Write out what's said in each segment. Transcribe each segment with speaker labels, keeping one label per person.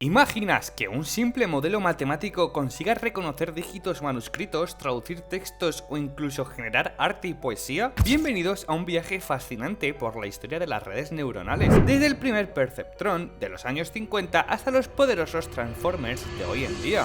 Speaker 1: ¿Imaginas que un simple modelo matemático consiga reconocer dígitos manuscritos, traducir textos o incluso generar arte y poesía? Bienvenidos a un viaje fascinante por la historia de las redes neuronales, desde el primer perceptrón de los años 50 hasta los poderosos transformers de hoy en día.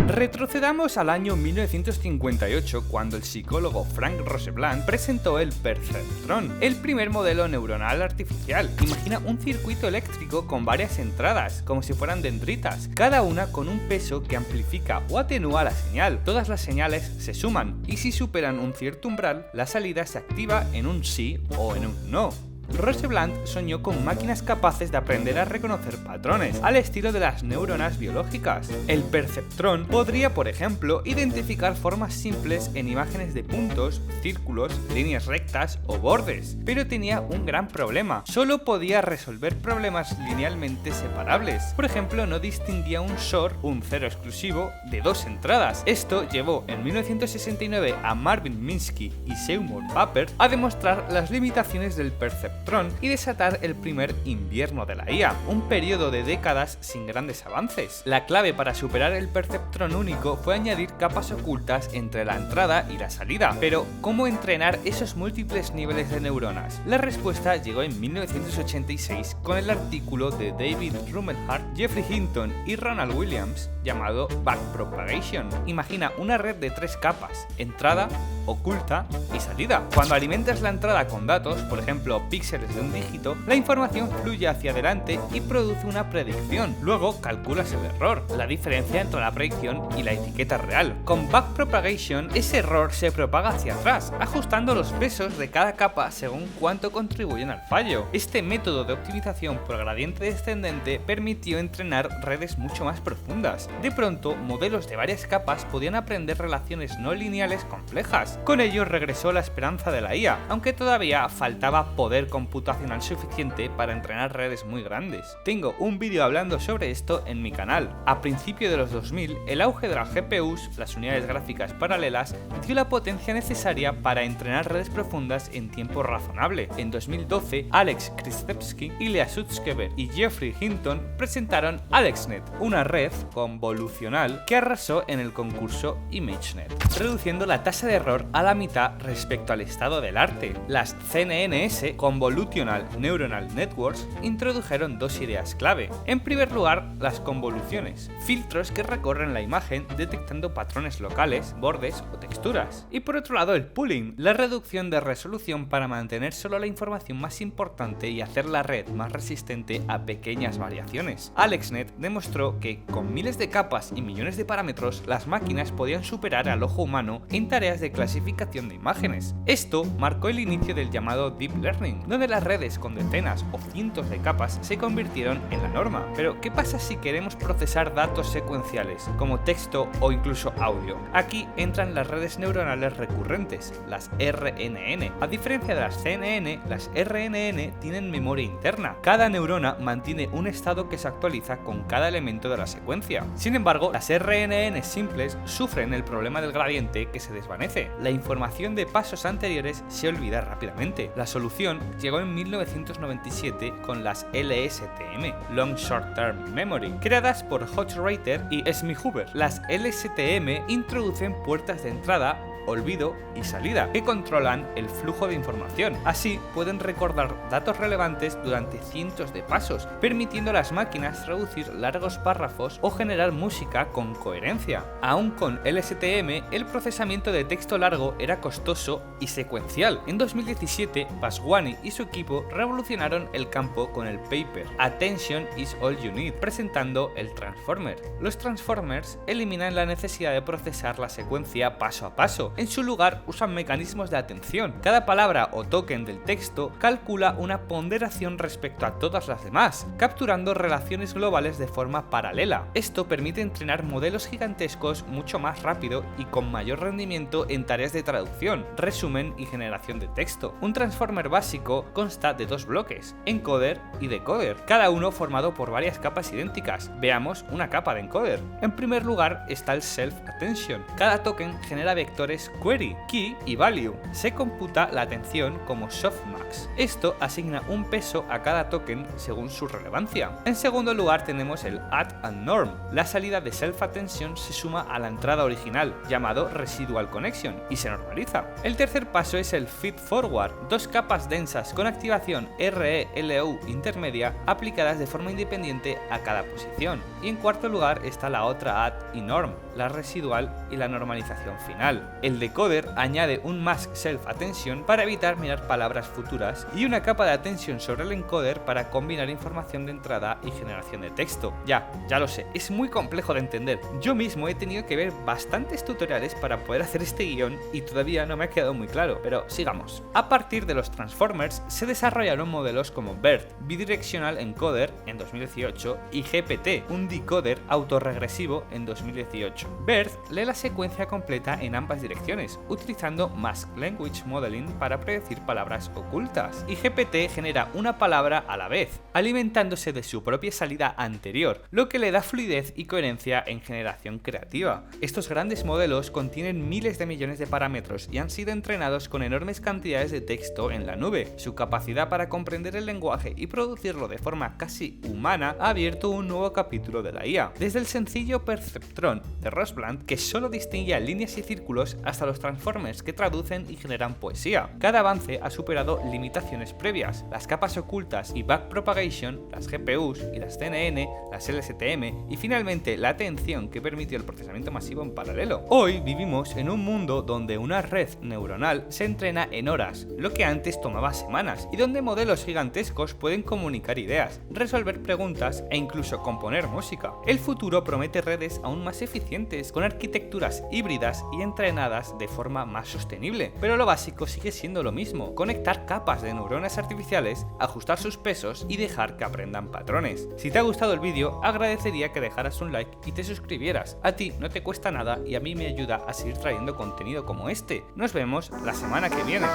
Speaker 1: Retrocedamos al año 1958, cuando el psicólogo Frank Rossebland presentó el perceptrón, el primer modelo neuronal artificial. Imagina un circuito eléctrico con varias entradas, como si fueran dendritas, cada una con un peso que amplifica o atenúa la señal. Todas las señales se suman, y si superan un cierto umbral, la salida se activa en un sí o en un no. Rossebland soñó con máquinas capaces de aprender a reconocer patrones, al estilo de las neuronas biológicas. El perceptrón podría, por ejemplo, identificar formas simples en imágenes de puntos, círculos, líneas rectas o bordes, pero tenía un gran problema: solo podía resolver problemas linealmente separables. Por ejemplo, no distinguía un SOR, un cero exclusivo, de dos entradas. Esto llevó en 1969 a Marvin Minsky y Seymour Papert a demostrar las limitaciones del perceptrón y desatar el primer invierno de la IA, un periodo de décadas sin grandes avances. La clave para superar el perceptrón único fue añadir capas ocultas entre la entrada y la salida. Pero, ¿cómo entrenar esos múltiples niveles de neuronas? La respuesta llegó en 1986 con el artículo de David Rumelhart, Geoffrey Hinton y Ronald Williams llamado Backpropagation. Imagina una red de tres capas: entrada, oculta y salida. Cuando alimentas la entrada con datos, por ejemplo píxeles de un dígito, la información fluye hacia adelante y produce una predicción. Luego calculas el error, la diferencia entre la predicción y la etiqueta real. Con Backpropagation, ese error se propaga hacia atrás, ajustando los pesos de cada capa según cuánto contribuyen al fallo. Este método de optimización por gradiente descendente permitió entrenar redes mucho más profundas. De pronto, modelos de varias capas podían aprender relaciones no lineales complejas. Con ello regresó la esperanza de la IA, aunque todavía faltaba poder computacional suficiente para entrenar redes muy grandes. Tengo un vídeo hablando sobre esto en mi canal. A principios de los 2000, el auge de las GPUs, las unidades gráficas paralelas, dio la potencia necesaria para entrenar redes profundas en tiempo razonable. En 2012, Alex Krzyzewski, Ilya Sutskever y Geoffrey Hinton presentaron AlexNet, una red convolucional que arrasó en el concurso ImageNet, reduciendo la tasa de error a la mitad respecto al estado del arte. Las CNNS, Convolutional Neuronal Networks, introdujeron dos ideas clave. En primer lugar, las convoluciones, filtros que recorren la imagen detectando patrones locales, bordes o texturas. Y por otro lado, el pooling, la reducción de resolución para mantener solo la información más importante y hacer la red más resistente a pequeñas variaciones. AlexNet demostró que con miles de capas y millones de parámetros, las máquinas podían superar al ojo humano en tareas de clasificación de imágenes. Esto marcó el inicio del llamado Deep Learning, donde las redes con decenas o cientos de capas se convirtieron en la norma. Pero, ¿qué pasa si queremos procesar datos secuenciales, como texto o incluso audio? Aquí entran las redes neuronales recurrentes, las RNN. A diferencia de las CNN, las RNN tienen memoria interna. Cada neurona mantiene un estado que se actualiza con cada elemento de la secuencia. Sin embargo, las RNN simples sufren el problema del gradiente que se desvanece. La información de pasos anteriores se olvida rápidamente. La solución llegó en 1997 con las LSTM, Long Short Term Memory, creadas por Hofreiter y Schmidhuber. Las LSTM introducen puertas de entrada, olvido y salida, que controlan el flujo de información. Así pueden recordar datos relevantes durante cientos de pasos, permitiendo a las máquinas traducir largos párrafos o generar música con coherencia. Aún con LSTM, el procesamiento de texto largo era costoso y secuencial. En 2017, Vaswani y su equipo revolucionaron el campo con el paper Attention is All You Need, presentando el Transformer. Los Transformers eliminan la necesidad de procesar la secuencia paso a paso, En su lugar, usan mecanismos de atención. Cada palabra o token del texto calcula una ponderación respecto a todas las demás, capturando relaciones globales de forma paralela. Esto permite entrenar modelos gigantescos mucho más rápido y con mayor rendimiento en tareas de traducción, resumen y generación de texto. Un transformer básico consta de dos bloques, encoder y decoder, cada uno formado por varias capas idénticas. Veamos una capa de encoder. En primer lugar está el self-attention. Cada token genera vectores query, key y value. Se computa la atención como softmax. Esto asigna un peso a cada token según su relevancia. En segundo lugar tenemos el add and norm. La salida de self-attention se suma a la entrada original, llamado residual connection, y se normaliza. El tercer paso es el feed forward, dos capas densas con activación RELU intermedia aplicadas de forma independiente a cada posición. Y en cuarto lugar está la otra add y norm, la residual y la normalización final. El decoder añade un mask self-attention para evitar mirar palabras futuras y una capa de atención sobre el encoder para combinar información de entrada y generación de texto. Ya lo sé, es muy complejo de entender. Yo mismo he tenido que ver bastantes tutoriales para poder hacer este guión y todavía no me ha quedado muy claro, pero sigamos. A partir de los transformers se desarrollaron modelos como BERT, Bidirectional Encoder en 2018 y GPT, un decoder autorregresivo en 2018. BERT lee la secuencia completa en ambas direcciones, utilizando Mask Language Modeling para predecir palabras ocultas, y GPT genera una palabra a la vez, alimentándose de su propia salida anterior, lo que le da fluidez y coherencia en generación creativa. Estos grandes modelos contienen miles de millones de parámetros y han sido entrenados con enormes cantidades de texto en la nube. Su capacidad para comprender el lenguaje y producirlo de forma casi humana ha abierto un nuevo capítulo de la IA, desde el sencillo Perceptron de Rosbland, que solo distinguía líneas y círculos, hasta los transformers que traducen y generan poesía. Cada avance ha superado limitaciones previas, las capas ocultas y backpropagation, las GPUs y las CNN, las LSTM y finalmente la atención que permitió el procesamiento masivo en paralelo. Hoy vivimos en un mundo donde una red neuronal se entrena en horas, lo que antes tomaba semanas, y donde modelos gigantescos pueden comunicar ideas, resolver preguntas e incluso componer música. El futuro promete redes aún más eficientes, con arquitecturas híbridas y entrenadas de forma más sostenible. Pero lo básico sigue siendo lo mismo: conectar capas de neuronas artificiales, ajustar sus pesos y dejar que aprendan patrones. Si te ha gustado el vídeo, agradecería que dejaras un like y te suscribieras. A ti no te cuesta nada y a mí me ayuda a seguir trayendo contenido como este. Nos vemos la semana que viene.